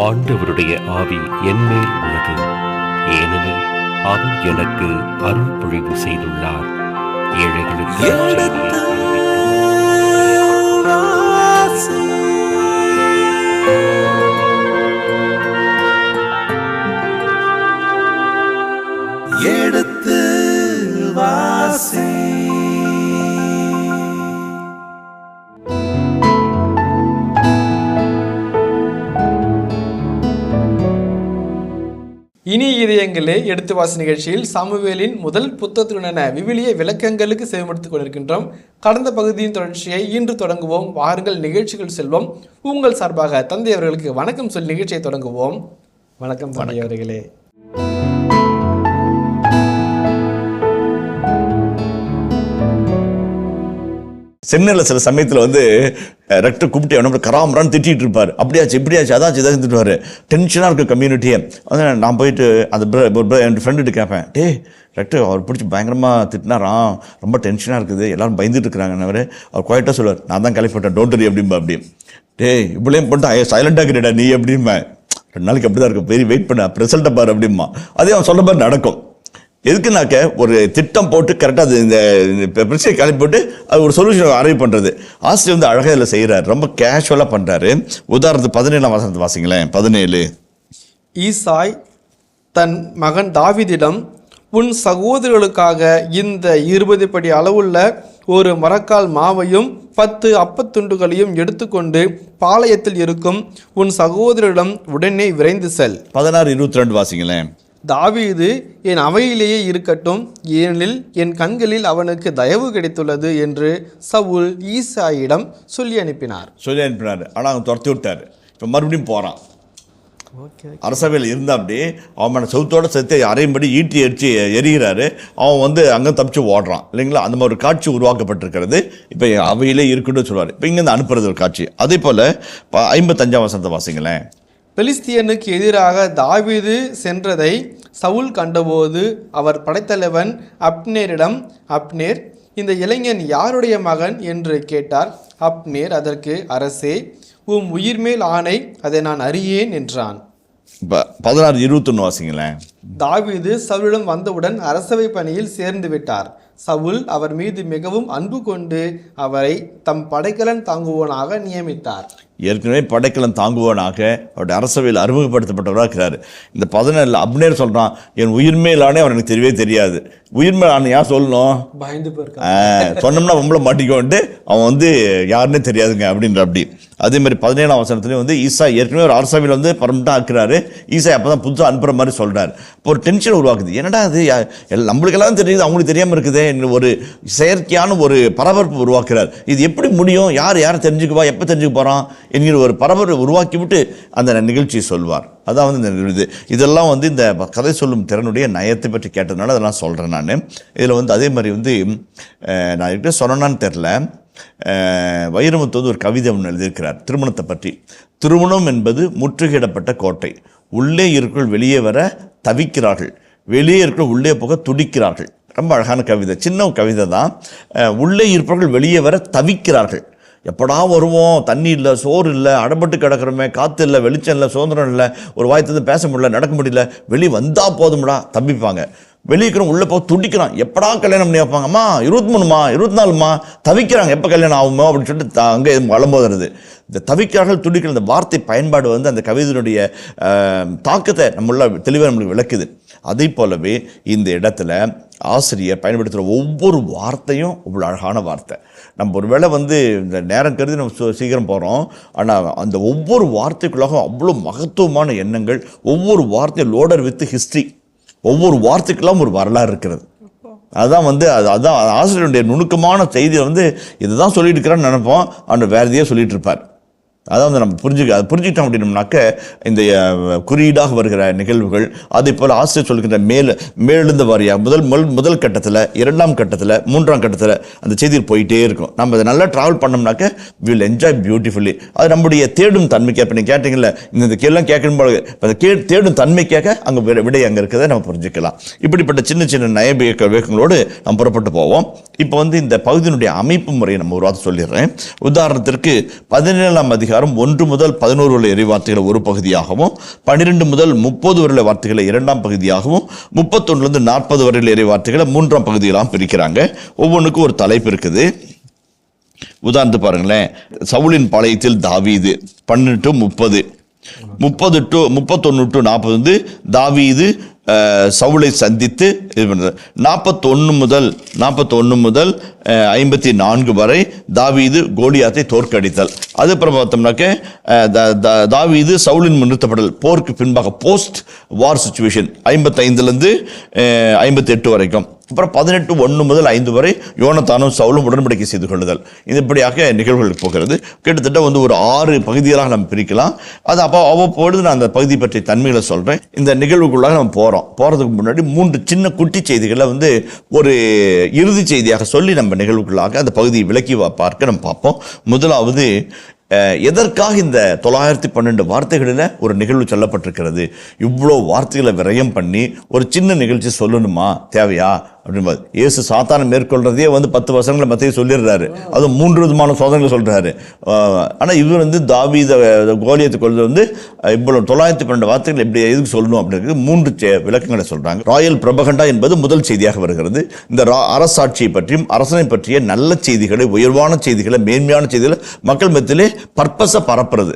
ஆண்டவருடைய ஆவி என்மேல் உள்ளது, ஏனெனில் அவர் எனக்கு அருள் பொழிவு செய்துள்ளார். ஏழைகளுக்கு எடுத்து வாசி. இனி இதயங்களே எடுத்து வாசி நிகழ்ச்சியில் சாமுவேலின் முதல் புத்தகத்துடனான விவிலிய விளக்கங்களுக்கு செவிமடுத்துக் கொண்டிருக்கின்றோம். கடந்த பகுதியின் தொடர்ச்சியை இன்று தொடங்குவோம். வாருங்கள் நிகழ்ச்சிகள் செல்வோம். உங்கள் சார்பாக தந்தை அவர்களுக்கு வணக்கம் சொல்லி நிகழ்ச்சியை தொடங்குவோம். வணக்கம் தந்தை அவர்களே. சென்னையில் சில சமயத்தில் ரெக்டர் கூப்பிட்டு என்ன கராமரான்னு திட்டிகிட்டு இருப்பார். அப்படியாச்சு இப்படியாச்சு அதாச்சு இதாக திட்டுவார். டென்ஷனாக இருக்கும் கம்யூனிட்டியை. நான் போயிட்டு அந்த என் ஃப்ரெண்டுகிட்ட கேட்பேன், ரெக்டர் அவர் பிடிச்சி பயங்கரமாக திட்டினாராம், ரொம்ப டென்ஷனாக இருக்குது, எல்லோரும் பயந்துட்டு இருக்கிறாங்கன்னு. அவர் குவாய்ட்டாக சொல்லுவார், நான் தான் கிளப்பிட்டேன் டோன்ட் அப்படிம்பா. அப்படி இவ்வளோ பண்ணிட்டு சைலண்டாக இருக்கிறடா நீ அப்படிம்பா. 2 நாளைக்கு அப்படி தான் இருக்கும், பெரிய வெயிட் பண்ண ரிசல்ட்டை பாரு அப்படிம்பா. அதே அவன் சொல்ல மாதிரி நடக்கும். எதுக்குனாக்க ஒரு திட்டம் போட்டு கரெக்டாக அது இந்த பிரச்சனை கிளப்பி போட்டு அது ஒரு சொல்யூஷன் அரைவ் பண்ணுறது. ஆசிரியர் அழகாக இதில் செய்கிறார், ரொம்ப கேஷுவலாக பண்ணுறாரு. உதாரணத்துக்கு 17ஆம் வசனத்தை வாசிங்களேன். 17 ஈசாய் தன் மகன் தாவீதிடம், உன் சகோதரர்களுக்காக இந்த 20 படி அளவுள்ள ஒரு மரக்கால் மாவையும் 10 அப்பத்துண்டுகளையும் எடுத்துக்கொண்டு பாளையத்தில் இருக்கும் உன் சகோதரிடம் உடனே விரைந்து செல். 16-22 வாசிங்களேன். தாவீது என் அவையிலேயே இருக்கட்டும், ஏனெனில் என் கண்களில் அவனுக்கு தயவு கிடைத்துள்ளது என்று சவுல் ஈசாயிடம் சொல்லி அனுப்பினார். ஆனால் அவன் துரத்தி விட்டார். இப்போ மறுபடியும் போகிறான். அரசவையில் இருந்தால் அப்படி அவன் செவுத்தோட சேர்த்து அரையும்படி ஈட்டி அடித்து எரிகிறாரு. அவன் அங்கே தப்பிச்சு ஓடுறான் இல்லைங்களா. அந்த மாதிரி ஒரு காட்சி உருவாக்கப்பட்டிருக்கிறது. இப்போ அவையிலே இருக்குன்னு சொல்லுவார். இப்போ இங்கேருந்து அனுப்புறது ஒரு காட்சி. அதே போல் 55ஆம் வசனத்தை வாசிங்களேன். பெலிஸ்தியனுக்கு எதிராக தாவீது சென்றதை சவுல் கண்டபோது அவர் படைத்தலைவன் அப்னேரிடம், அப்னேர், இந்த இளைஞன் யாருடைய மகன் என்று கேட்டார். அப்னேர் அதற்கு, அரசே, உம் உயிர்மேல் ஆணை, அதை நான் அறியேன் என்றான். 16-21 வாசிங்களேன். தாவீது சவுலிடம் வந்தவுடன் அரசவை பணியில் சேர்ந்து விட்டார். சவுல் அவர் மீது மிகவும் அன்பு கொண்டு அவரை தம் படைக்கலன் தாங்குவோனாக நியமித்தார். ஏற்கனவே படைக்கலன் தாங்குவோனாக அவருடைய அரசவையில் அறிமுகப்படுத்தப்பட்டவராக இருக்கிறார். இந்த 17 அப்னேர் சொல்கிறான், என் உயிர்மேலானே அவர் எனக்கு தெரியவே தெரியாது. உயிர்மேலான யார் சொல்லணும், பயந்து போயிருக்கான், சொன்னோம்னா நம்மள மாட்டிக்கோன்ட்டு அவன் யாருன்னே தெரியாதுங்க அப்படின்ற. அப்படி அதே மாதிரி 17ஆம் வசனத்துலேயும் ஈசா ஏற்கனவே ஒரு அரசவையில் பர்மனெண்ட்டாக இருக்கிறாரு. ஈசா அப்போ தான் புதுசாக அனுப்புகிற மாதிரி சொல்கிறார். இப்போ ஒரு டென்ஷன் உருவாக்குது. என்னடா அது நம்மளுக்கெல்லாம் தெரியுது, அவங்களுக்கு தெரியாமல் இருக்குது. ஒரு செயற்கையான ஒரு பரபரப்பு உருவாக்குறார். இது எப்படி முடியும், யாரை தெரிஞ்சுக்குவா, எப்போ தெரிஞ்சுக்க போகிறான் என்கிற ஒரு பரபரப்பு உருவாக்கி விட்டு அந்த நிகழ்ச்சியை சொல்வார். அதான் இந்த இதெல்லாம் இந்த கதை சொல்லும் திறனுடைய நயத்தை பற்றி கேட்டதுனால அதெல்லாம் சொல்கிறேன் நான். இதில் அதே மாதிரி நான் எப்படி சொன்னான்னு தெரில, வைரமுத்து ஒரு கவிதை ஒன்று எழுதியிருக்கிறார் திருமணத்தை பற்றி. திருமணம் என்பது முற்றுகையிடப்பட்ட கோட்டை. உள்ளே இருக்கிற வெளியே வர தவிக்கிறார்கள், வெளியே இருக்கிற உள்ளே போக துடிக்கிறார்கள். ரொம்ப அழகான கவிதை, சின்ன கவிதை தான். உள்ளே இருப்பவர்கள் வெளியே வர தவிக்கிறார்கள். எப்படா வருவோம், தண்ணி இல்லை, சோறு இல்லை, அடப்பட்டு கிடக்கிறோமே, காற்று இல்லை, வெளிச்சம் இல்லை, சுதந்திரம் இல்லை, ஒரு வாய்த்து பேச முடியல, நடக்க முடியல, வெளியே வந்தால் போதும்டா தப்பிப்பாங்க. வெளியே உள்ளே போக துடிக்கிறான், எப்படா கல்யாணம் பண்ணி வைப்பாங்க, அம்மா 23மா 24மா தவிக்கிறாங்க, எப்போ கல்யாணம் ஆகுமோ அப்படின்னு சொல்லிட்டு அங்கே வளம்போதுறது. இந்த தவிக்கிறார்கள் துடிக்கிற இந்த வார்த்தை பயன்பாடு அந்த கவிதையினுடைய தாக்கத்தை நம்மள தெளிவாக நம்மளுக்கு விளக்குது. அதே போலவே இந்த இடத்துல ஆசிரியர் பயன்படுத்துகிற ஒவ்வொரு வார்த்தையும் அவ்வளோ அழகான வார்த்தை. நம்ம ஒரு வேளை இந்த நேரம் கருதி நம்ம சீக்கிரம் போகிறோம், ஆனால் அந்த ஒவ்வொரு வார்த்தைக்குள்ளாக அவ்வளோ மகத்துவமான எண்ணங்கள். ஒவ்வொரு வார்த்தையும் லோடர் வித் ஹிஸ்ட்ரி, ஒவ்வொரு வார்த்தைக்கெல்லாம் ஒரு வரலாறு இருக்கிறது. அதுதான் அதுதான் ஆசிரியருடைய நுணுக்கமான செய்தியை இதுதான் சொல்லிட்டு இருக்கிறான்னு நினைப்போம், ஆனால் வேறு எதையோ சொல்லிட்டு இருப்பார். அதான் நம்ம புரிஞ்சுக்கிட்டோம் அப்படின்னோம்னாக்க இந்த குறியீடாக வருகிற நிகழ்வுகள். அதே போல் ஆசிரியர் சொல்கின்ற மேலெழுந்த வாரியாக முதல் கட்டத்தில், 2ஆம் கட்டத்தில், 3ஆம் கட்டத்தில் அந்த செய்தியில் போயிட்டே இருக்கும். நம்ம அதை நல்லா ட்ராவல் பண்ணோம்னாக்க வில் என்ஜாய் பியூட்டிஃபுல்லி. அது நம்முடைய தேடும் தன்மைக்கு. இப்போ நீங்கள் கேட்டிங்கல்ல, இந்த கேள்லாம் கேட்கணும், அந்த தேடும் தன்மைக்காக அங்கே விடை அங்கே இருக்கிறத நம்ம புரிஞ்சுக்கலாம். இப்படிப்பட்ட சின்ன சின்ன நயவேகங்களோடு நம்ம புறப்பட்டு போவோம். இப்போ இந்த பகுதியினுடைய அமைப்பு முறையை நம்ம ஒரு வார்த்தை சொல்லிடுறேன். உதாரணத்திற்கு 17ஆம் அதிகாரம் அதிகாரம் 1 முதல் 11 வரை இறை வார்த்தைகளை ஒரு பகுதியாகவும், 12 முதல் 30 வரை வார்த்தைகளை 2ஆம் பகுதியாகவும், 31 40 வரை இறை வார்த்தைகளை 3ஆம் பகுதியெல்லாம் பிரிக்கிறாங்க. ஒவ்வொன்றுக்கும் ஒரு தலைப்பு இருக்குது. உதாரணத்துக்கு பாருங்களேன், சவுலின் பாளையத்தில் தாவீது 12 to 30, 30 to 31 to 40 வந்து தாவீது சவுலை சந்தித்து இது பண்ணுறது. 41 முதல் 54 வரை தாவீது கோலியாத்தை தோற்கடித்தல். அதுக்கப்புறம் பார்த்தோம்னாக்க தாவீது சவுலின் நிறுத்தப்படல், போருக்கு பின்பாக போஸ்ட் வார் சுச்சுவேஷன் 55 58 வரைக்கும். அப்புறம் 18:1 முதல் 5 வரை யோனத்தானும் சவுலும் உடன்படிக்கை செய்து கொள்ளுதல். இதுபடியாக நிகழ்வுகள் போகிறது. கிட்டத்தட்ட வந்து ஒரு 6 பகுதிகளாக நம்ம பிரிக்கலாம். அது அவ்வப்பொழுது நான் அந்த பகுதி பற்றிய தன்மைகளை சொல்கிறேன். இந்த நிகழ்வுக்குள்ளாக நம்ம போகிறதுக்கு முன்னாடி 3 சின்ன குட்டி செய்திகளை வந்து ஒரு இறுதி செய்தியாக சொல்லி நம்ம நிகழ்வுக்குள்ளாக அந்த பகுதியை விளக்கி பார்க்க நம்ம பார்ப்போம். முதலாவது, எதற்காக இந்த 912 வார்த்தைகளில் ஒரு நிகழ்வு சொல்லப்பட்டிருக்கிறது? இவ்வளோ வார்த்தைகளை விரயம் பண்ணி ஒரு சின்ன நிகழ்ச்சி சொல்லணுமா, தேவையா அப்படின்பது. இயேசு சாத்தானை மேற்கொள்றதே வந்து 10 வசனங்களை மத்திய சொல்லிடுறாரு. அதுவும் 3 விதமான சோதனைகளை சொல்றாரு. ஆனால் இவர் வந்து தாவீதை கோலியத்தை கொள்வது வந்து இவ்வளோ 912 வார்த்தைகள் எப்படி எதுக்கு சொல்லணும் அப்படிங்கிறது 3 விளக்கங்களை சொல்றாங்க. ராயல் பிரபகண்டா என்பது முதல் செய்தியாக வருகிறது. இந்த அரசாட்சியை பற்றியும் அரசனை பற்றிய நல்ல செய்திகளை, உயர்வான செய்திகளை, மேன்மையான செய்திகளை மக்கள் மத்தியிலே பர்பஸை பரப்புறது.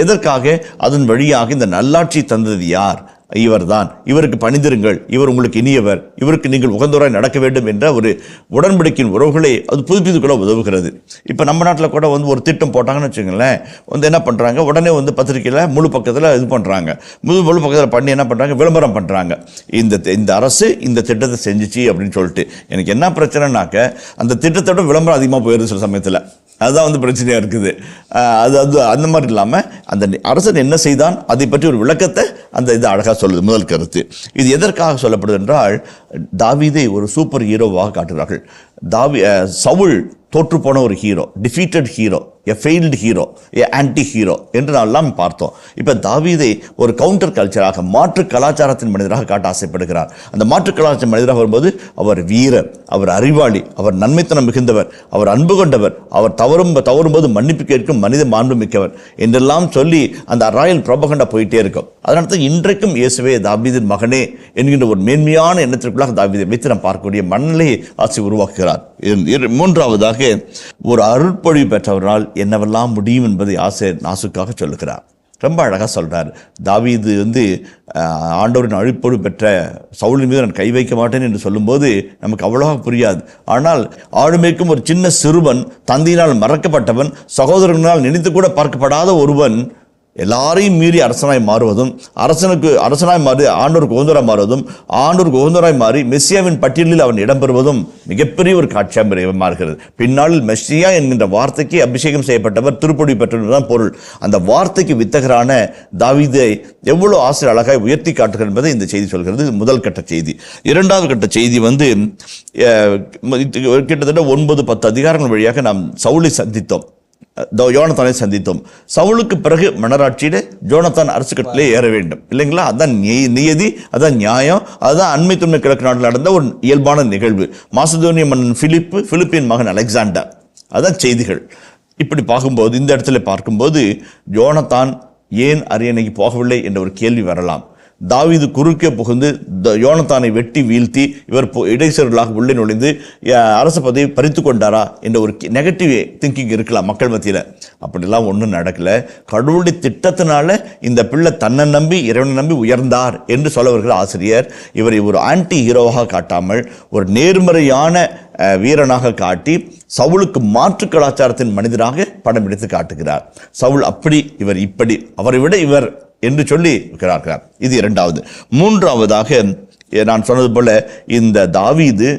எதற்காக? அதன் வழியாக இந்த நல்லாட்சி தந்தது யார்? இவர்தான். இவருக்கு பணிந்திருங்கள், இவர் உங்களுக்கு இனியவர், இவருக்கு நீங்கள் உகந்தவராய் நடக்க வேண்டும் என்ற ஒரு உடன்படிக்கையின் உறவுகளை அது புதுப்பித்துக்கொள்ள உதவுகிறது. இப்போ நம்ம நாட்டில் கூட வந்து ஒரு திட்டம் போட்டாங்கன்னு வச்சுக்கோங்களேன், வந்து என்ன பண்ணுறாங்க, உடனே வந்து பத்திரிக்கையில் முழு பக்கத்தில் இது பண்ணுறாங்க, முழு பக்கத்தில் பண்ணி என்ன பண்ணுறாங்க, விளம்பரம் பண்ணுறாங்க. இந்த அரசு இந்த திட்டத்தை செஞ்சிச்சு அப்படின்னு சொல்லிட்டு. எனக்கு என்ன பிரச்சனைனாக்க, அந்த திட்டத்தோட விளம்பரம் அதிகமாக போயிடுது சில சமயத்தில். அதுதான் வந்து பிரச்சனையாக இருக்குது. அது அந்த மாதிரி இல்லாமல் அந்த அரசன் என்ன செய்தான் அதை பற்றி ஒரு விளக்கத்தை அந்த இது அழகாக சொல்லுது. முதல் கருத்து இது எதற்காக சொல்லப்படுது என்றால், தாவீதை ஒரு சூப்பர் ஹீரோவாக காட்டுகிறார்கள். சவுல் தோற்று போன ஒரு ஹீரோ, டிஃபீட்டட் ஹீரோ, எ ஃபெயில்டு ஹீரோ, எ ஆன்டி ஹீரோ என்று நான்லாம் பார்த்தோம். இப்போ தாவீதை ஒரு கவுண்டர் கல்ச்சராக, மாற்று கலாச்சாரத்தின் மனிதராக காட்ட ஆசைப்படுகிறார். அந்த மாற்று கலாச்சார மனிதராக வரும்போது அவர் வீரர், அவர் அறிவாளி, அவர் நன்மைத்தனம் மிகுந்தவர், அவர் அன்பு கொண்டவர், அவர் தவறும்போது மன்னிப்பு கேட்கும் மனித மாண்பு மிக்கவர் என்றெல்லாம் சொல்லி அந்த ராயல் ப்ரோபகண்டா போயிட்டே இருக்கும். அதனால தான் இன்றைக்கும் இயேசுவே தாவீதின் மகனே என்கின்ற ஒரு மேன்மையான எண்ணத்திற்குள்ளாக தாவீதை வைத்து நாம் பார்க்கக்கூடிய மனநிலையை ஆட்சி உருவாக்குகிறார். மூன்றாவதாக, ஒரு அருட்பொழிவு பெற்றவரால் என்னவெல்லாம் முடியும் என்பதை ஆசிரியர் நாசுக்காக சொல்லுகிறார். ரொம்ப அழகாக சொல்கிறார். தாவீது வந்து ஆண்டவரின் அருட்பொழிவு பெற்ற சவுலின் மீது நான் கை வைக்க மாட்டேன் என்று சொல்லும்போது நமக்கு அவ்வளவாக புரியாது. ஆனால் ஆளுமைக்கும் ஒரு சின்ன சிறுவன், தந்தையினால் மறக்கப்பட்டவன், சகோதரர்களால் நினைத்து கூட பார்க்கப்படாத ஒருவன் எல்லாரையும் மீறி அரசனாய் மாறுவதும், அரசனாய் மாறி ஆண்டோருக்கு உகந்தராய் மாறுவதும், ஆண்டோருக்கு உகந்தராய் மாறி மெஸ்ஸியாவின் பட்டியலில் அவன் இடம்பெறுவதும் மிகப்பெரிய ஒரு காட்சியாக மாறுகிறது. பின்னாளில் மெஸ்ஸியா என்கின்ற வார்த்தைக்கு அபிஷேகம் செய்யப்பட்டவர், திருப்பொழி பெற்றவர் பொருள். அந்த வார்த்தைக்கு வித்தகரான தாவீதை எவ்வளவு ஆசிரியர் அழகாய் உயர்த்தி காட்டுகிறது என்பதை இந்த செய்தி சொல்கிறது. முதல் கட்ட செய்தி. இரண்டாவது கட்ட செய்தி வந்து கிட்டத்தட்ட 9-10 அதிகாரங்கள் வழியாக நாம் சவுலை சந்தித்தோம், யோனத்தானை சந்தித்தோம். சவுலுக்கு பிறகு மன்னராட்சியில ஜோனத்தான் அரசு கட்டிலே ஏற வேண்டும் இல்லைங்களா? அதான் நியதி, அதான் நியாயம், அதுதான் அண்மை துண்மை கிழக்கு நாட்டில் நடந்த ஒரு இயல்பான நிகழ்வு. மாசிதோனிய மன்னன் பிலிப்பின் மகன் அலெக்சாண்டர், அதான் செய்திகள். இப்படி பார்க்கும்போது, இந்த இடத்துல பார்க்கும்போது யோனத்தான் ஏன் அரியணைக்கு போகவில்லை என்ற ஒரு கேள்வி வரலாம். தாவீது குறுக்கே புகுந்து யோனத்தானை வெட்டி வீழ்த்தி இவர் இடைச்சர்களாக உள்ளே நுழைந்து அரச பதவியை பறித்து கொண்டாரா என்ற ஒரு நெகட்டிவ் திங்கிங் இருக்கலாம் மக்கள் மத்தியில். அப்படிலாம் ஒன்றும் நடக்கலை. கடவுளுடைய திட்டத்தினால இந்த பிள்ளை தன்னை நம்பி இறைவனை நம்பி உயர்ந்தார் என்று சொல்ல வருகிற ஆசிரியர் இவரை ஒரு ஆன்டி ஹீரோவாக காட்டாமல் ஒரு நேர்மறையான வீரனாக காட்டி சவுலுக்கு மாற்று கலாச்சாரத்தின் மனிதராக படம் எடுத்து காட்டுகிறார். சவுல் அப்படி, இவர் இப்படி, அவரை விட இவர் என்று சொல்லி இருக்கிறார்கள். இது இரண்டாவது. மூன்றாவதாக நான் சொன்னது போல இந்த தாவீது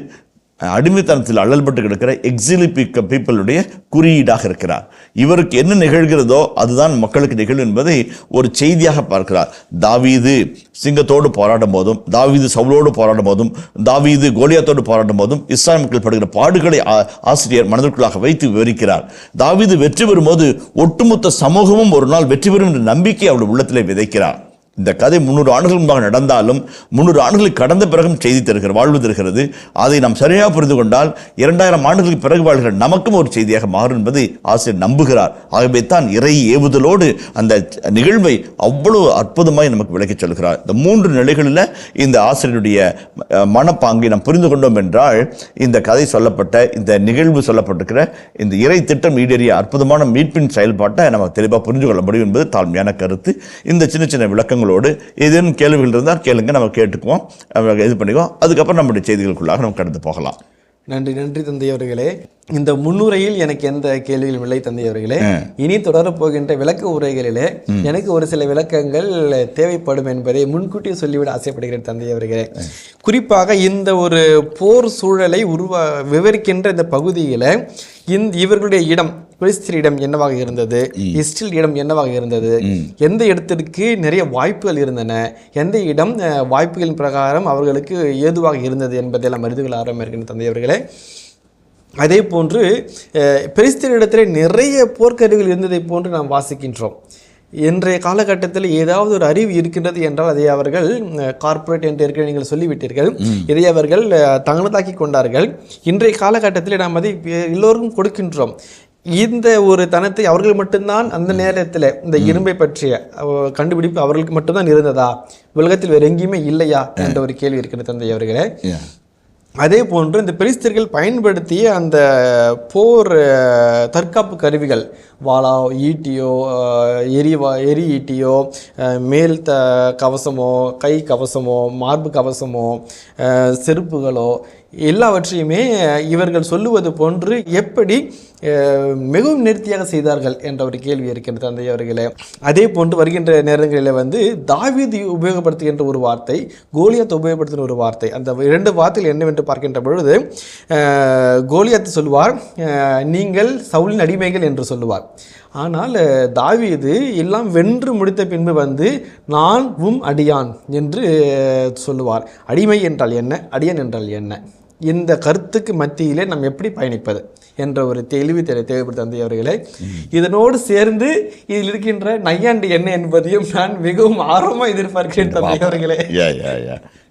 அடிமைத்தனத்தில் அழல்பட்டு கிடக்கிற எக்ஸிலி பீப்புளுடைய குறியீடாக இருக்கிறார். இவருக்கு என்ன நிகழ்கிறதோ அதுதான் மக்களுக்கு நிகழும் என்பதை ஒரு செய்தியாக பார்க்கிறார். தாவீது சிங்கத்தோடு போராடும் போதும், தாவீது சவுலோடு போராடும் போதும், தாவீது கோலியாத்தோடு போராடும் போதும் இஸ்ராயல் மக்கள் படுகிற பாடுகளை ஆசிரியர் மனதிற்குள்ளாக வைத்து விவரிக்கிறார். தாவீது வெற்றி பெறும்போது ஒட்டுமொத்த சமூகமும் ஒரு நாள் வெற்றி பெறும் என்ற நம்பிக்கை அவருடைய உள்ளத்திலே விதைக்கிறார். இந்த கதை 300 ஆண்டுகள் முன்பாக நடந்தாலும் 300 ஆண்டுகளுக்கு கடந்த பிறகும் செய்தி தருகிறது, வாழ்வு தருகிறது. அதை நாம் சரியாக புரிந்து கொண்டால் 2000 ஆண்டுகளுக்கு பிறகு வாழ்கிற நமக்கும் ஒரு செய்தியாக மாறும் என்பதை ஆசிரியர் நம்புகிறார். ஆகவே தான் இறை ஏவுதலோடு அந்த நிகழ்வை அவ்வளவு அற்புதமாய் நமக்கு விளக்கிச் சொல்கிறார். இந்த 3 நிலைகளில் இந்த ஆசிரியருடைய மனப்பாங்கை நாம் புரிந்து கொண்டோம் என்றால் இந்த கதை சொல்லப்பட்ட, இந்த நிகழ்வு சொல்லப்பட்டிருக்கிற இந்த இறை திட்டம் ஈடேறிய அற்புதமான மீட்பின் செயல்பாட்டை நம்ம தெளிவாக புரிந்து கொள்ள முடியும் என்பது தாழ்மையான கருத்து. இந்த சின்ன சின்ன விளக்கங்களோடு ஏதேனும் கேள்விகள் இருந்தால் கேளுங்க, நம்ம கேட்டுக்குவோம், இது பண்ணிக்குவோம். அதுக்கப்புறம் நம்முடைய செய்திகளுக்குள்ளாக நம்ம கடந்து போகலாம். நன்றி தந்தை அவர்களே. இந்த முன்னுரையில் எனக்கு எந்த கேள்விகளும் இல்லை தந்தை அவர்களே. இனி தொடரப் போகின்ற விளக்க உரைகளிலே எனக்கு ஒரு சில விளக்கங்கள் தேவைப்படும் என்பதை முன்கூட்டியே சொல்லிவிட ஆசைப்படுகிறேன் தந்தை அவர்களே. குறிப்பாக இந்த ஒரு போர் சூழலை விவரிக்கின்ற இந்த பகுதியில் இவர்களுடைய இடம், பெலிஸ்தரிடம் என்னவாக இருந்தது, இஸ்ரேல் இடம் என்னவாக இருந்தது, எந்த இடத்திற்கு நிறைய வாய்ப்புகள் இருந்தன, எந்த இடம் வாய்ப்புகளின் பிரகாரம் அவர்களுக்கு ஏதுவாக இருந்தது என்பதெல்லாம் அறிந்து கொள்ள ஆரம்பிக்கின்ற தந்தை அவர்களே. அதே போன்று பெலிஸ்தரிடத்தில் நிறைய போர்க்கருவிகள் இருந்ததை போன்று நாம் வாசிக்கின்றோம். இன்றைய காலகட்டத்தில் ஏதாவது ஒரு அறிவு இருக்கின்றது என்றால் அதை அவர்கள் கார்ப்பரேட் என்று ஏற்கனவே நீங்கள் சொல்லிவிட்டீர்கள், இதை அவர்கள் தங்கத்தாக்கி கொண்டார்கள். இன்றைய காலகட்டத்தில் நாம் அதை எல்லோருக்கும் கொடுக்கின்றோம். இந்த ஒரு தனத்தை அவர்கள் மட்டும்தான் அந்த நேரத்தில் இந்த இரும்பை பற்றிய கண்டுபிடிப்பு அவர்களுக்கு மட்டும்தான் இருந்ததா, உலகத்தில் வேறு எங்கேயுமே இல்லையா என்ற ஒரு கேள்வி இருக்கிறது தந்தை அவர்களே. அதே போன்று இந்த பெலிஸ்தர்கள் பயன்படுத்திய அந்த போர் தற்காப்பு கருவிகள், வாளா, ஈட்டியோ, எரி ஈட்டியோ, மேல் கவசமோ, கை கவசமோ, மார்பு கவசமோ, செருப்புகளோ, எல்லாவற்றையுமே இவர்கள் சொல்லுவது போன்று எப்படி மிகவும் நேர்த்தியாக செய்தார்கள் என்ற ஒரு கேள்வி இருக்கின்றது தந்தை அவர்களே. அதே போன்று வருகின்ற நேரங்களில் தாவீது உபயோகப்படுத்துகின்ற ஒரு வார்த்தை, கோலியாத் உபயோகப்படுத்துகிற ஒரு வார்த்தை, அந்த 2 வார்த்தைகள் என்னவென்று பார்க்கின்ற பொழுது கோலியாத் சொல்லுவார், நீங்கள் சவுலின் அடிமைகள் என்று சொல்லுவார். ஆனால் தாவீது எல்லாம் வென்று முடித்த பின்பு நான் அடியான் என்று சொல்லுவார். அடிமை என்றால் என்ன, அடியான் என்றால் என்ன, இந்த கருத்துக்கு மத்தியிலே நாம் எப்படி பயணிப்பது என்ற ஒரு தெளிவு தேவைப்படும் தந்தை அவர்களே. இதனோடு சேர்ந்து இதில் இருக்கின்ற நையாண்டு என்ன என்பதையும் நான் மிகவும் ஆர்வமாக எதிர்பார்க்கிறேன் தந்தை அவர்களே.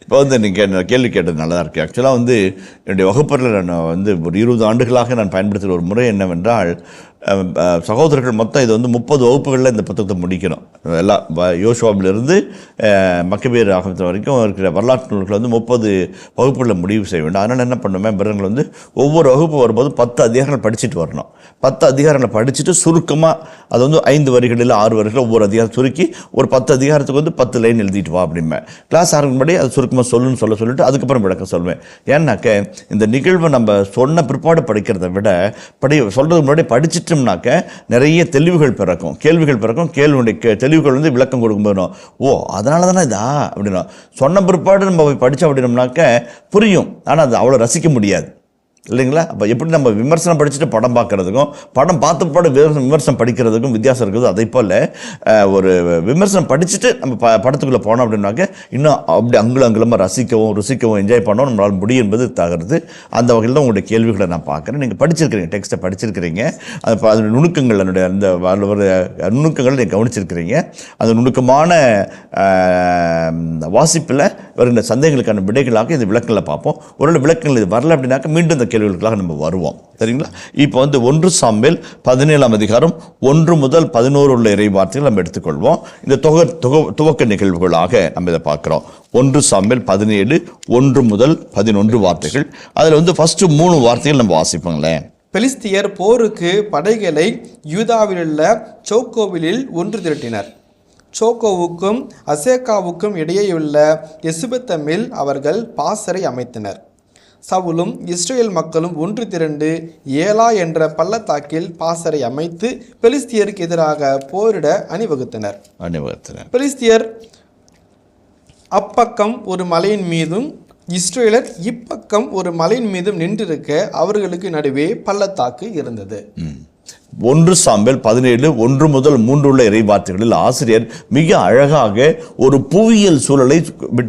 இப்போ நீங்கள் கேள்வி கேட்டது நல்லா தான் இருக்குது. ஆக்சுவலாக என்னுடைய வகுப்பறையில் நான் ஒரு 20 ஆண்டுகளாக நான் பயன்படுத்துகிற ஒரு முறை என்னவென்றால், சகோதரர்கள் மொத்தம் இது 30 வகுப்புகளில் இந்த புத்தகத்தை முடிக்கணும். எல்லாம் யோசுவாவிலிருந்து மக்கபேர் ஆகமத்து வரைக்கும் இருக்கிற வரலாற்று நூல்களை 30 வகுப்புகளில் முடிவு செய்ய வேண்டும். அதனால் என்ன பண்ணுவேன், பிறர்கள் ஒவ்வொரு வகுப்பு வரும்போது 10 அதிகாரங்கள் படிச்சுட்டு வரணும். 10 அதிகாரங்களை படிச்சுட்டு சுருக்கமாக அது 5 வரிகளில் 6 வரிகளில் ஒவ்வொரு அதிகாரம் சுருக்கி ஒரு 10 அதிகாரத்துக்கு 10 லைன் எழுதிட்டு வா அப்படிம்பேன். கிளாஸ் ஆரம்பிக்கும்படி அது சுருக்கமாக சொல்லிட்டு அதுக்கப்புறம் விளக்க சொல்லுவேன். ஏன்னாக்க இந்த நிகழ்வை நம்ம சொன்ன பிற்பாடு படிக்கிறத விட சொல்கிறதுக்கு முன்னாடி படிச்சுட்டு நிறைய தெளிவுகள் பிறக்கும், கேள்விகள் பிறக்கும். கேள்வியுடைய தெளிவுகள் விளக்கம் கொடுக்கும்போது ஓ அதனால தானே இதா அப்படின்னா சொன்ன பிற்பாடு நம்ம போய் படித்தோம் அப்படின்னோம்னாக்க புரியும். ஆனால் அது அவ்வளோ ரசிக்க முடியாது இல்லைங்களா? அப்போ எப்படி நம்ம விமர்சனம் படிச்சுட்டு படம் பார்க்குறதுக்கும் படம் பார்த்த பாடு விமர்சனம் படிக்கிறதுக்கும் வித்தியாசம் இருக்குது. அதே போல் ஒரு விமர்சனம் படிச்சுட்டு நம்ம படத்துக்குள்ளே போனோம் அப்படின்னாக்க இன்னும் அப்படி அங்குலமாக ருசிக்கவும் என்ஜாய் பண்ணவும் நம்மளால் முடியும் என்பது தகருது. அந்த வகையில் தான் உங்களுடைய கேள்விகளை நான் பார்க்குறேன். நீங்கள் படிச்சிருக்கிறீங்க, டெக்ஸ்ட்டை படிச்சிருக்கிறீங்க, அதோட நுணுக்கங்கள், என்னுடைய அந்த நுணுக்கங்கள் நீங்கள் கவனிச்சிருக்கிறீங்க. அந்த நுணுக்கமான வாசிப்பில் வருகின்ற சந்தேகங்களுக்கான விடைகளாக இந்த விளக்கங்களை பார்ப்போம். ஒரு விளக்கங்கள் இது வரல அப்படின்னாக்க மீண்டும் இந்த கேள்விகளுக்காக நம்ம வருவோம். சரிங்களா? இப்போ 1 சாமுவேல் 17ஆம் அதிகாரம் 1 முதல் 11 உள்ள இறை வார்த்தைகள் நம்ம எடுத்துக்கொள்வோம். இந்த துவக்க நிகழ்வுகளாக நம்ம இதை பார்க்குறோம். 1 சாமுவேல் 17 1 முதல் 11 வார்த்தைகள். அதில் ஃபர்ஸ்ட் 3 வார்த்தைகள் நம்ம வாசிப்போங்களேன். பெலிஸ்தியர் போருக்கு படைகளை யூதாவிலுள்ள சோக்கோவிலில் ஒன்று திரட்டினர். சோக்கோவுக்கும் அசேக்காவுக்கும் இடையேயுள்ள எசுபத்தமில் அவர்கள் பாசறை அமைத்தனர். சவுலும் இஸ்ரேல் மக்களும் ஒன்று திரண்டு ஏலா என்ற பள்ளத்தாக்கில் பாசறை அமைத்து பெலிஸ்தியருக்கு எதிராக போரிட அணிவகுத்தனர். பெலிஸ்தியர் அப்பக்கம் ஒரு மலையின் மீதும் இஸ்ரேலர் இப்பக்கம் ஒரு மலையின் மீதும் நின்றிருக்க அவர்களுக்கு நடுவே பள்ளத்தாக்கு இருந்தது. 1 சாமுவேல் 17 1 முதல் 3 உள்ள இறைவார்த்தைகளில் ஆசிரியர் மிக அழகாக ஒரு புவியியல் சூழலை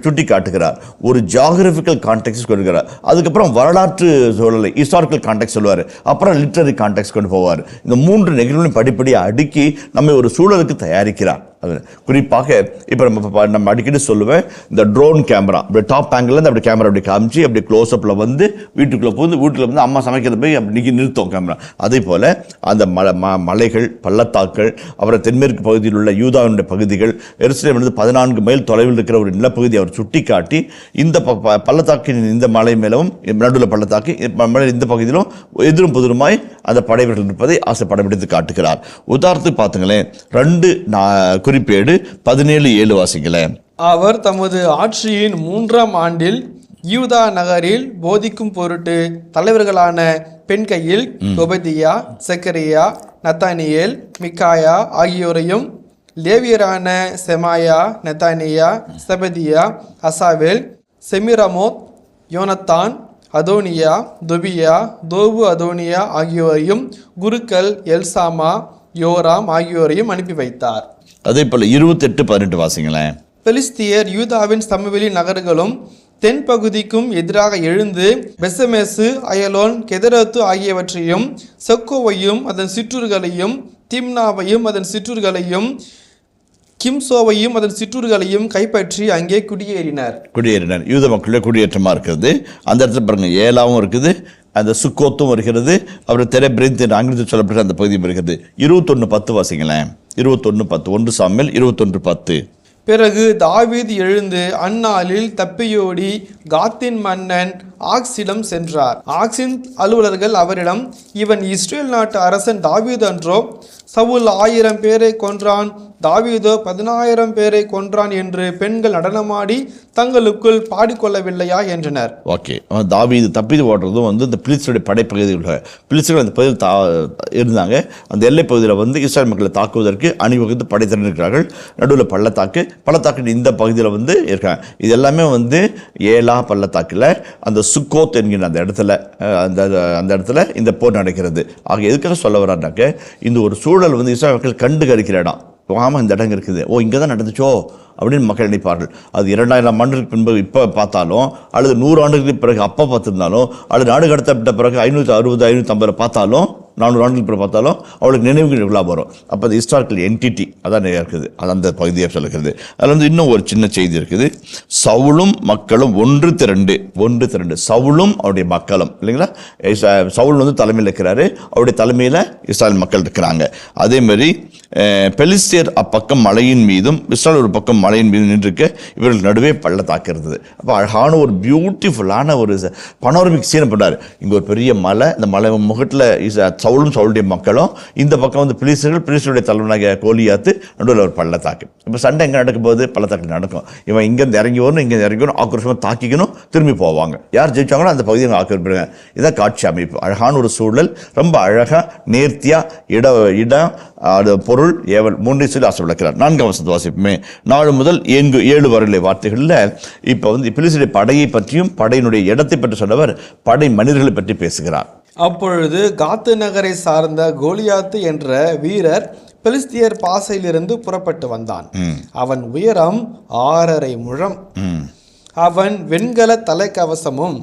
சுட்டி காட்டுகிறார். ஒரு ஜியாகிரபிக்கல் கான்டெக்ட் கொடுக்கிறார். அதுக்கப்புறம் வரலாற்று சூழலை ஹிஸ்டாரிக்கல் கான்டெக்ட் சொல்லுவார். அப்புறம் லிட்டரரி கான்டெக்ட் கொண்டு போவார். இந்த 3 நிகழ்வுகளையும் படிப்படியாக அடுக்கி நம்மை ஒரு சூழலுக்கு தயாரிக்கிறார். அது குறிப்பாக இப்போ நம்ம அடிக்கடி சொல்லுவேன், இந்த ட்ரோன் கேமரா அப்படி டாப் ஆங்கிள் அப்படி கேமரா அப்படி காமிச்சு அப்படி க்ளோஸ்அப்பில் வந்து வீட்டுக்குள்ளே போந்து வீட்டில் வந்து அம்மா சமைக்கிறத போய் அப்படி நிறுத்தோம் கேமரா. அதே போல் அந்த மலைகள், பள்ளத்தாக்கள், அப்புறம் தென்மேற்கு பகுதியில் உள்ள யூதாவினுடைய பகுதிகள், எருசலேமிலிருந்து 14 மைல் தொலைவில் இருக்கிற ஒரு நிலப்பகுதி அவர் சுட்டி காட்டி, இந்த பள்ளத்தாக்கின் இந்த மலை மேலும் நடுவில் பள்ளத்தாக்கு இந்த பகுதியிலும் எதிரும் புதிருமாய் அந்த படைவர்கள் இருப்பதை படம் எடுத்து காட்டுகிறார். உதாரணத்துக்கு பார்த்துங்களேன், 2 குறிப்பேடு 17:7 வாசிங்களேன். அவர் தமது ஆட்சியின் 3ஆம் ஆண்டில் யூதா நகரில் போதிக்கும் பொருட்டு தலைவர்களான பெண் கையில் ஒபதியா, செக்கரியா, நத்தானியேல், மிக்காயா ஆகியோரையும், லேவியரான செமாயா, நெத்தானியா, செபதியா, அசாவேல், செமிரமோத், யோனத்தான், அதோனியா, தொபியா, தோபு அதோனியா ஆகியோரையும், குருக்கள் எல்சாமா, யோராம் ஆகியோரையும் அனுப்பி வைத்தார். அதே போல 28:18 வாசிங்களேன். பெலிஸ்தியர் யூதாவின் சமவெளி நகர்களும் தென்பகுதிக்கும் எதிராக எழுந்து பெசமேசு, அயலோன், கெதரத்து ஆகியவற்றையும், செக்கோவையும் அதன் சிற்றூர்களையும், திம்னாவையும் அதன் சிற்றூர்களையும், கிம்சோவையும் அதன் சிற்றூர்களையும் கைப்பற்றி அங்கே குடியேறினர். யூத மக்களுடைய குடியேற்றமா இருக்கிறது. அந்த இடத்துல பாருங்க, ஏலாவும் இருக்குது, அந்த சுக்கோத்தும் வருகிறது, அப்புறம் தெரபிரிந்த் ஆங்கிலத்தில் சொல்லப்பட்ட அந்த பகுதியும் இருக்கிறது. 21:10 வாசிங்களேன். 21:10 1 சாமுவேல் 21:10. பிறகு தாவீது எழுந்து அந்நாளில் தப்பியோடி காத்தின் மன்னன் ஆக்ஸிடம் சென்றார். ஆக்ஸின் அலுவலர்கள் அவரிடம், இவன் இஸ்ரேல் நாட்டு அரசன் தாவீது அன்றோ? சவுல் 1000 பேரை கொன்றான், தாவீதோ 10,000 பேரை கொன்றான் என்று பெண்கள் நடனமாடி தங்களுக்குள் பாடிக்கொள்ளவில்லையா என்றனர். ஓகே, தாவீது தப்பிது ஓடுறதும் வந்து இந்த பிலிஸ்தருடைய படைப்பகுதியில் பிலிஸ்தர்கள் அந்த பகுதியில் இருந்தாங்க. அந்த எல்லை பகுதியில் வந்து இஸ்ரேல் மக்களை தாக்குவதற்கு அணிவகுத்து படை திரண்டிருக்கிறார்கள். நடுவில் பள்ளத்தாக்கு இந்த பகுதியில் வந்து இருக்காங்க. இது எல்லாமே வந்து ஏலா பள்ளத்தாக்கில் அந்த சுக்கோத் என்கிற அந்த இடத்துல இந்த போர் நடக்கிறது. ஆக எதுக்காக சொல்ல வர்றாருனாக்க, இந்த ஒரு சூழல் வந்து இஸ்ரேல் மக்கள் கண்டு கழிக்கிற இடம். ஆமாம், இந்த இடம் இருக்குது, ஓ இங்கே தான் நடந்துச்சோ அப்படின்னு மக்கள் நினைப்பார்கள். அது 2000 ஆண்டுகளுக்கு பின்பு இப்போ பார்த்தாலும், அல்லது 100 ஆண்டுகளுக்கு பிறகு அப்போ பார்த்துருந்தாலும், அல்லது நாடு கடத்தப்பட்ட பிறகு 560 550 பார்த்தாலும், 400 ஆண்டுகளுக்கு பிறகு பார்த்தாலும் அவளுக்கு நினைவுகள் இவ்வளோ வரும். அப்போ அது ஹிஸ்டாரிக்கல் என்டிட்டி அதான் இருக்குது, அது அந்த பகுதியை சொல்லுகிறது. அதில் வந்து இன்னும் ஒரு சின்ன செய்தி இருக்குது. சவுலும் மக்களும் ஒன்று திரண்டு சவுலும் அவருடைய மக்களும், இல்லைங்களா? சவுல் வந்து தலைமையில் இருக்கிறாரு, அவருடைய தலைமையில் இஸ்ராயல் மக்கள் இருக்கிறாங்க. அதேமாதிரி பெலிஸ்தியர் அப்பக்கம் மலையின் மீதும் இஸ்ராயல் ஒரு பக்கம் மலையின் மீதும் நின்றுக்க இவர்கள் நடுவே பள்ளத்தாக்கு இருந்தது. அப்போ அழகான ஒரு பியூட்டிஃபுல்லான ஒரு பனோரமிக் சீனை பண்ணார். இங்கே ஒரு பெரிய மலை, இந்த மலை முகட்டில் சவுலும் சவுளுடைய மக்களும், இந்த பக்கம் வந்து பிலிஸ்தருடைய தலைவனாகிய கோலியாத்து, நடுவில் ஒரு பள்ளத்தாக்கு. இப்போ சண்டை எங்கே நடக்கும் போது பள்ளத்தாக்கு நடக்கும். இவன் இங்கேருந்து இறங்கி வரணும், ஆக்ரோஷமாக தாக்கிக்கணும், திரும்பி போவாங்க. யார் ஜெயிச்சாங்களோ அந்த பகுதியை ஆக்கிரமிப்பாங்க. இதான் காட்சி அமைப்பு. அழகான ஒரு சூழல், ரொம்ப அழகாக நேர்த்தியாக இடம் பொருள் ஏவல் 3 சொல்லி ஆசைப்படுகிறார். 4ஆம் வசனத்தை வாசிப்புமே. 4 முதல் 7 வரையிலே வார்த்தைகளில் இப்போ வந்து பிலிஸ்தருடைய படையை பற்றியும் படையினுடைய இடத்தை பற்றி சொன்னவர் படை மனிதர்களை பற்றி பேசுகிறார். அப்பொழுது காத்து நகரை சார்ந்த கோலியாத்து என்ற வீரர் பெலிஸ்தியர் பாசையிலிருந்து புறப்பட்டு வந்தான். அவன் உயரம் 6.5 முழம். அவன் வெண்கல தலைக்கவசமும்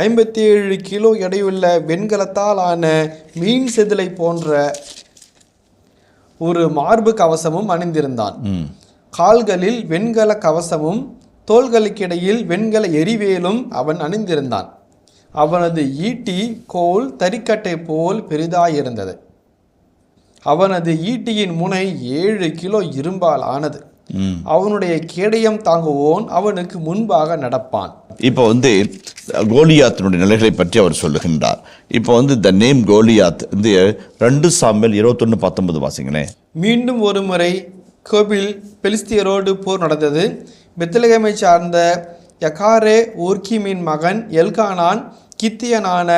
57 கிலோ எடையுள்ள வெண்கலத்தால் ஆன மீன் செதிலை போன்ற ஒரு மார்பு கவசமும் அணிந்திருந்தான். கால்களில் வெண்கல கவசமும் தோள்களுக்கிடையில் வெண்கல எரிவேலும் அவன் அணிந்திருந்தான். அவனது ஈட்டி கோல் தறிக்கட்டை போல் பெரிதாயிருந்தது. அவனது ஈட்டியின் முனை 7 கிலோ இரும்பால் ஆனது. அவனுடைய கேடயம் தாங்குவோன் அவனுக்கு முன்பாக நடப்பான். இப்போ வந்து கோலியாத்தினுடைய நிலைகளை பற்றி அவர் சொல்லுகின்றார். இப்போ வந்து த நேம் கோலியாத் வந்து 2 சாமுவேல் 21:19 வாசிங்களேன். மீண்டும் ஒரு முறை கோபில் பெலிஸ்தியரோடு போர் நடந்தது. பெத்லகேமை சார்ந்த யகாரே ஊர்கிமின் மகன் எல்கானான் கித்தியனான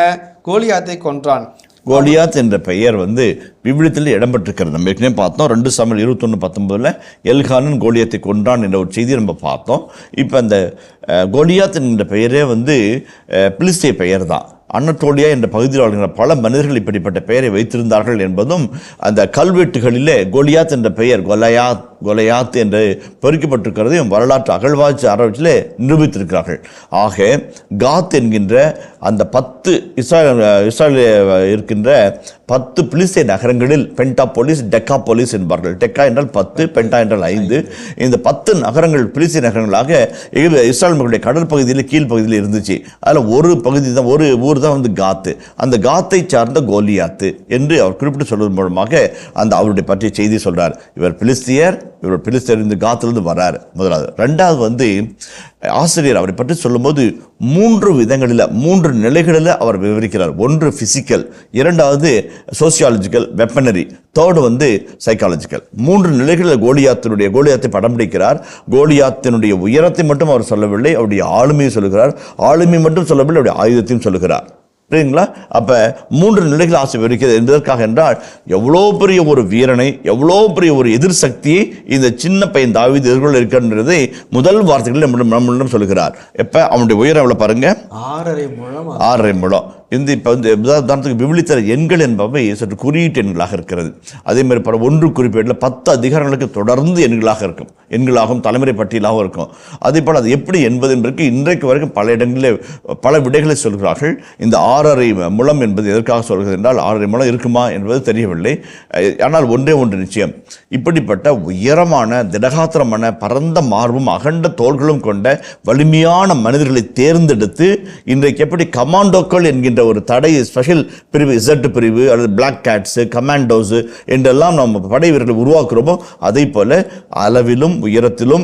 கோலியாத்தை கொன்றான். கோலியாத் என்ற பெயர் வந்து விவிலியத்தில் இடம்பெற்றிருக்கிறது. நம்ம ஏற்கனவே பார்த்தோம். 2 சாமுவேல் 21:19 எல்கானன் கோலியாத்தை கொன்றான் என்ற ஒரு செய்தியை நம்ம பார்த்தோம். இப்போ அந்த கோலியாத் என்ற பெயரே வந்து பிலிஸ்திய பெயர் தான். அனட்டோலியா என்ற பகுதியில் வாழ்கிற பல மனிதர்கள் இப்படிப்பட்ட பெயரை வைத்திருந்தார்கள் என்பதும் அந்த கல்வெட்டுகளிலே கோலியாத் என்ற பெயர் கொலையாத் என்று பொறிக்கப்பட்டிருக்கிறதையும் வரலாற்று அகழ்வாய்ச்சி ஆராய்ச்சியிலே நிரூபித்திருக்கிறார்கள். ஆக காத் என்கின்ற அந்த 10 இஸ்ரேல் இருக்கின்ற 10 பிலிஸ்தீன நகரங்களில் பென்டாபோலிஸ், டெக்காபோலிஸ் என்பார்கள். டெக்கா என்றால் 10, பென்டா என்றால் 5. இந்த 10 நகரங்கள் பிலிஸ்தீன நகரங்களாக இஸ்ரேல் மக்களுடைய கடல் பகுதியில் கீழ்ப்பகுதியில் இருந்துச்சு. அதில் ஒரு பகுதி தான், ஒரு ஊர் தான் வந்து காத்து. அந்த காத்தை சார்ந்த கோலியாத்து என்று அவர் குறிப்பிட்டு சொல்வதன் மூலமாக அந்த அவருடைய பற்றிய செய்தி சொல்றார். இவர் பிலிஸ்தியர் இந்த காத்திலிருந்து வர்றார். முதலாவது. ரெண்டாவது வந்து ஆசிரியர் அவரை பற்றி சொல்லும்போது 3 விதங்களில் 3 நிலைகளில் அவர் விவரிக்கிறார். ஒன்று பிசிக்கல், இரண்டாவது சோசியாலஜிக்கல், வெப்பனரி, தேர்டு வந்து சைக்காலஜிக்கல். 3 நிலைகளில் கோலியாத்தை படம் பிடிக்கிறார். கோலியாத்தினுடைய உயரத்தை மட்டும் அவர் சொல்லவில்லை, அவருடைய ஆளுமையை சொல்லுகிறார். ஆளுமை மட்டும் சொல்லவில்லை, அவருடைய ஆயுதத்தையும் சொல்லுகிறார். புரியுங்களா? அப்போ 3 நிலைகள் ஆசை விவரிக்கிறது என்பதற்காக என்றால் எவ்வளோ பெரிய ஒரு வீரனை, எவ்வளோ பெரிய ஒரு எதிர் சக்தியை இந்த சின்ன பையன் தாவீது எதிர்கொள்ள இருக்கின்றதை முதல் வார்த்தைகளில் நம்மளிடம் சொல்லுகிறார். எப்போ அவனுடைய உயரம் எவ்வளோ பாருங்க, 6.5 முழம். இப்போ வந்து உதாரணத்துக்கு விவிலியத்தில் எண்கள் என்பவை சற்று குறியீட்டு எண்களாக இருக்கிறது. அதே மாதிரி பல 1 குறிப்பேட்டில் 10 அதிகாரங்களுக்கு தொடர்ந்து எண்களாக இருக்கும், எண்களாகவும் தலைமுறை பட்டியலாகவும் இருக்கும். அதே போல் அது எப்படி என்பது என்பதற்கு இன்றைக்கு வரைக்கும் பல இடங்களில் பல விடைகளை சொல்கிறார்கள். இந்த 6.5 முழம் என்பது எதற்காக சொல்கிறது என்றால் 6.5 முழம் இருக்குமா என்பது தெரியவில்லை. ஆனால் ஒன்று நிச்சயம், இப்படிப்பட்ட உயரமான திடகாத்திரமான பரந்த மார்பும் அகண்ட தோள்களும் கொண்ட வலிமையான மனிதர்களை தேர்ந்தெடுத்து இன்றைக்கு எப்படி கமாண்டோக்கள் என்கின்ற ஒரு தடை ஸ்பெஷல் பிரிவு, Z பிரிவு அல்லது பிளாக் கேட்ஸ், கமாண்டோஸ் என்றெல்லாம் நம்ம படை வீரர்களை உருவாக்குறோமோ அதை போல அளவிலும் உயரத்திலும்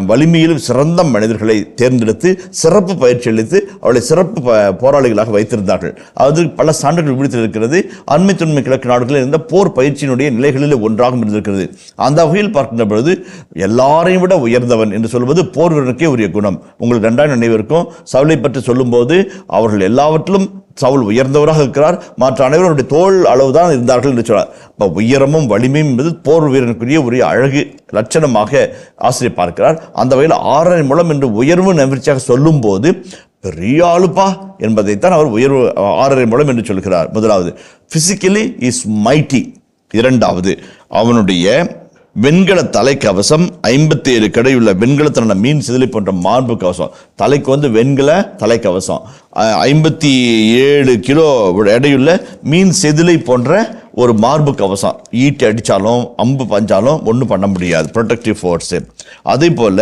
வலிமையிலும் சிறந்த மனிதர்களை தேர்ந்தெடுத்து சிறப்பு பயிற்சி அளித்து அவளை சிறப்பு போராளிகளாக வைத்திருந்தார்கள். அது பல சான்றுகள் விடுத்து இருக்கிறது. அண்மை தொன்மை கிழக்கு நாடுகளில் இருந்த போர் பயிற்சியினுடைய நிலைகளில் ஒன்றாக இருந்திருக்கிறது. அந்த வகையில் பார்க்கின்ற பொழுது எல்லாரையும் விட உயர்ந்தவன் என்று சொல்வது போர் வீரனுக்கே உரிய குணம். உங்களுக்கு 2 நினைவிருக்கும், சவுலை பற்றி சொல்லும் போது அவர்கள் எல்லாவற்றிலும் சவுல் உயர்ந்தவராக இருக்கிறார், மற்ற அனைவருடைய தோல் அளவுதான் இருந்தார்கள் என்று சொன்னார். இப்போ உயரமும் வலிமையும் என்பது போர் வீரனுக்குரிய ஒரு அழகு லட்சணமாக ஆசிரியர் பார்க்கிறார். அந்த வகையில் 6.5 முழம் என்று உயர்வு நம்பிக்கையாக சொல்லும் போது பெரிய ஆளுப்பா என்பதைத்தான் அவர் உயர்வு 6.5 முழம் என்று சொல்கிறார். முதலாவது, பிசிக்கலி இஸ் மைட்டி. இரண்டாவது, அவனுடைய வெண்கல தலைக்கவசம் 57 கடையுள்ள வெண்கலத்தின மீன் சிதலை போன்ற மார்பு கவசம். தலைக்கு வந்து வெண்கல தலைக்கவசம், 57 கிலோ எடையுள்ள மீன் செதிலை போன்ற ஒரு மார்பு கவசம். ஈட்டி அடித்தாலும் அம்பு பஞ்சாலும் ஒன்றும் பண்ண முடியாது, ப்ரொடெக்டிவ் ஃபோர்ஸு. அதே போல்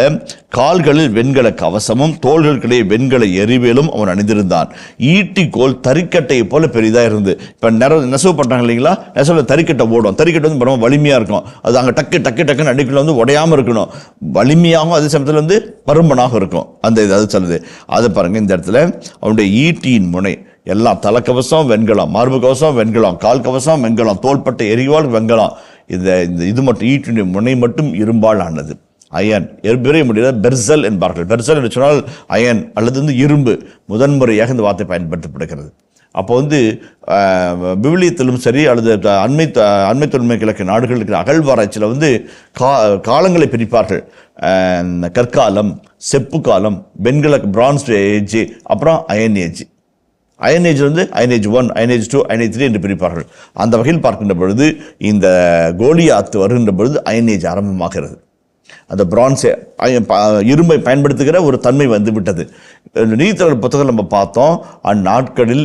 கால்களில் வெண்கல கவசமும் தோள்களுக்கிடையே வெண்கல எரிவேலும் அவன் அணிந்திருந்தான். ஈட்டி கோல் தறிக்கட்டையை போல பெரிதாக இருந்து. இப்போ நெசவு பண்ணுறாங்க இல்லைங்களா, நெசவில் தறிக்கட்டை ஓடும். தறிக்கட்டை வந்து ரொம்ப வலிமையாக இருக்கும். அது அங்கே டக்குன்னு அடிக்கல வந்து உடையாமல் இருக்கணும், வலிமையாகவும் அதே சமயத்தில் வந்து பருமனாக இருக்கும். அந்த இது அது சொல்லுது. அதை பாருங்கள், இந்த இடத்துல அவனுடைய ஈட்டியின் முனை எல்லாம் தலைக்கவசம் வெண்கலம், மார்பு கவசம் வெண்கலம், கால் கவசம் வெண்கலம், தோள்பட்டை எரிவாள் வெண்கலம். இது மட்டும் ஈட்டினுடைய முனை மட்டும் இரும்பால் ஆனது, அயன். எரிபெரிய முடியாத பெர்சல் என்பார்கள். பெர்சல் என்று சொன்னால் அயன் அல்லது வந்து இரும்பு. முதன்முறையாக இந்த வார்த்தை பயன்படுத்தப்படுகிறது. அப்போ வந்து விவிலியத்திலும் சரி அல்லது அண்மை தொன்மை கிழக்கு நாடுகள் இருக்கிற அகழ்வாராய்ச்சியில் வந்து காலங்களை பிரிப்பார்கள். கற்காலம், செப்பு காலம், வெண்கல பிரான்ஸ் ஏஜ், அப்புறம் அயன் ஏஜ். அயன் ஏஜ் வந்து iron age 1, iron age 2, iron age 3 என்று பிரிப்பார்கள். அந்த வகையில் பார்க்கின்ற பொழுது இந்த கோலியாத்து வருகின்ற பொழுது அயன் ஏஜ் ஆரம்பமாகிறது. அந்த பிரான்ஸை இரும்பை பயன்படுத்துகிற ஒரு தன்மை வந்து விட்டது. நீதித்தலைவர் புத்தகம் நம்ம பார்த்தோம், அந்நாட்களில்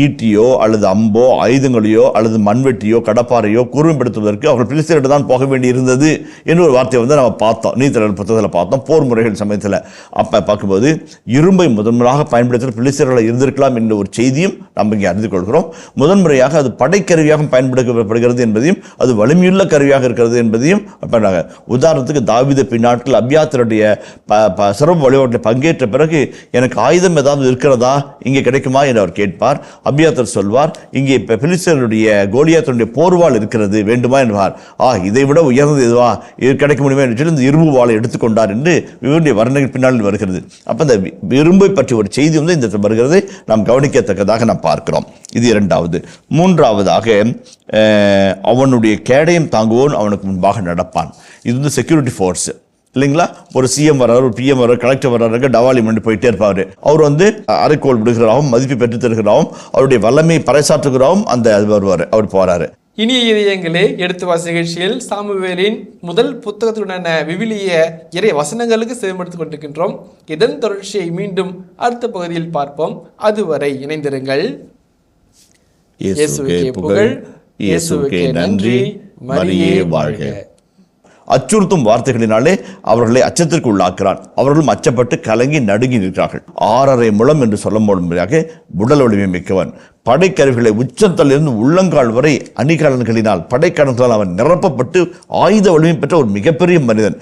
ஈட்டியோ அல்லது அம்போ ஆயுதங்களையோ அல்லது மண்வெட்டியோ கடப்பாறையோ கூர்மைப்படுத்துவதற்கு அவர்கள் பிலிஸ்தீனிடம் தான் போக வேண்டி இருந்தது என்று ஒரு வார்த்தையை வந்து நம்ம பார்த்தோம், நீதித்தலைவர் புத்தகத்தில் பார்த்தோம், போர் முறைகள் சமயத்தில். அப்போ பார்க்கும்போது இரும்பை முதன்முறையாக பயன்படுத்துகிற பிலிஸ்தீனர்கள் இருந்திருக்கலாம் என்ற ஒரு செய்தியும் நம்ம இங்கே அறிந்து கொள்கிறோம். முதன்முறையாக அது படைக்கருவியாக பயன்படுத்தப்படுகிறது என்பதையும் அது வலிமையுள்ள கருவியாக இருக்கிறது என்பதையும் பண்ணாங்க. உதாரணத்துக்கு தாவீது பின்னாட்கள் அபியாத்தருடைய சிறப்பு வழிபாட்டில் பங்கேற்ற பிறகு எனக்கு ஆயுதம் ஏதாவது இருக்கிறதா, இங்கே கிடைக்குமா என்று அவர் கேட்பார். அபியாத்தர் சொல்வார், இங்கே இப்போ பிலிஸ்தீனருடைய கோலியாத்தினுடைய போர்வாள் இருக்கிறது, வேண்டுமா என்பார். இதை விட உயர்ந்தது எதுவா, இது கிடைக்க முடியுமா என்று சொல்லி இந்த இரும்பு வாளை எடுத்துக்கொண்டார் என்று இவருடைய வர்ணனை பின்னால் வருகிறது. அப்போ இந்த இரும்பை பற்றி ஒரு செய்தி வந்து இந்த வருகிறது, நாம் கவனிக்கத்தக்கதாக நாம் பார்க்கிறோம். இது இரண்டாவது. மூன்றாவதாக அவனுடைய கேடயம் தாங்குவோன் அவனுக்கு முன்பாக நடப்பான். இது வந்து செக்யூரிட்டி ஃபோர்ஸ் இல்லைங்களா. ஒரு சிஎம் வர்றாரு, ஒரு பிஎம் வர்றாரு, கலெக்டர் வர்றாரு, டவாலி மண்டி போயிட்டே இருப்பாரு. அவர் வந்து அரைக்கோள் விடுகிறாவும் மதிப்பு பெற்று தருகிறாவும் அவருடைய வல்லமை பறைசாற்றுகிறாவும் அந்த வருவார், அவர் போறாரு. இனிய இதயங்களே, எடுத்து வாசி நிகழ்ச்சியில் சாமுவேலின் முதல் புத்தகத்துடனான விவிலிய இறை வசனங்களுக்கு செவிமடுத்துக் கொண்டிருக்கின்றோம். இதன் தொடர்ச்சியை மீண்டும் அடுத்த பகுதியில் பார்ப்போம். அதுவரை இணைந்திருங்கள். இயேசுவுக்கே புகழ், இயேசுவுக்கே நன்றி, மரியே வாழ்க. அச்சுறுத்தும் வார்த்தைகளினாலே அவர்களை அச்சத்திற்கு உள்ளாக்குறான். அவர்களும் அச்சப்பட்டு கலங்கி நடுங்கி நிற்கிறார்கள். 6.5 முழம் என்று சொல்ல முடியாக உடல் வலிமை மிக்கவன். படைக்கருவிகளை உச்சத்திலிருந்து உள்ளங்கால் வரை அணிகலன்களினால் படைக்கலன்களால் அவன் நிரப்பப்பட்டு ஆயுத வலிமை பெற்ற ஒரு மிகப்பெரிய மனிதன்.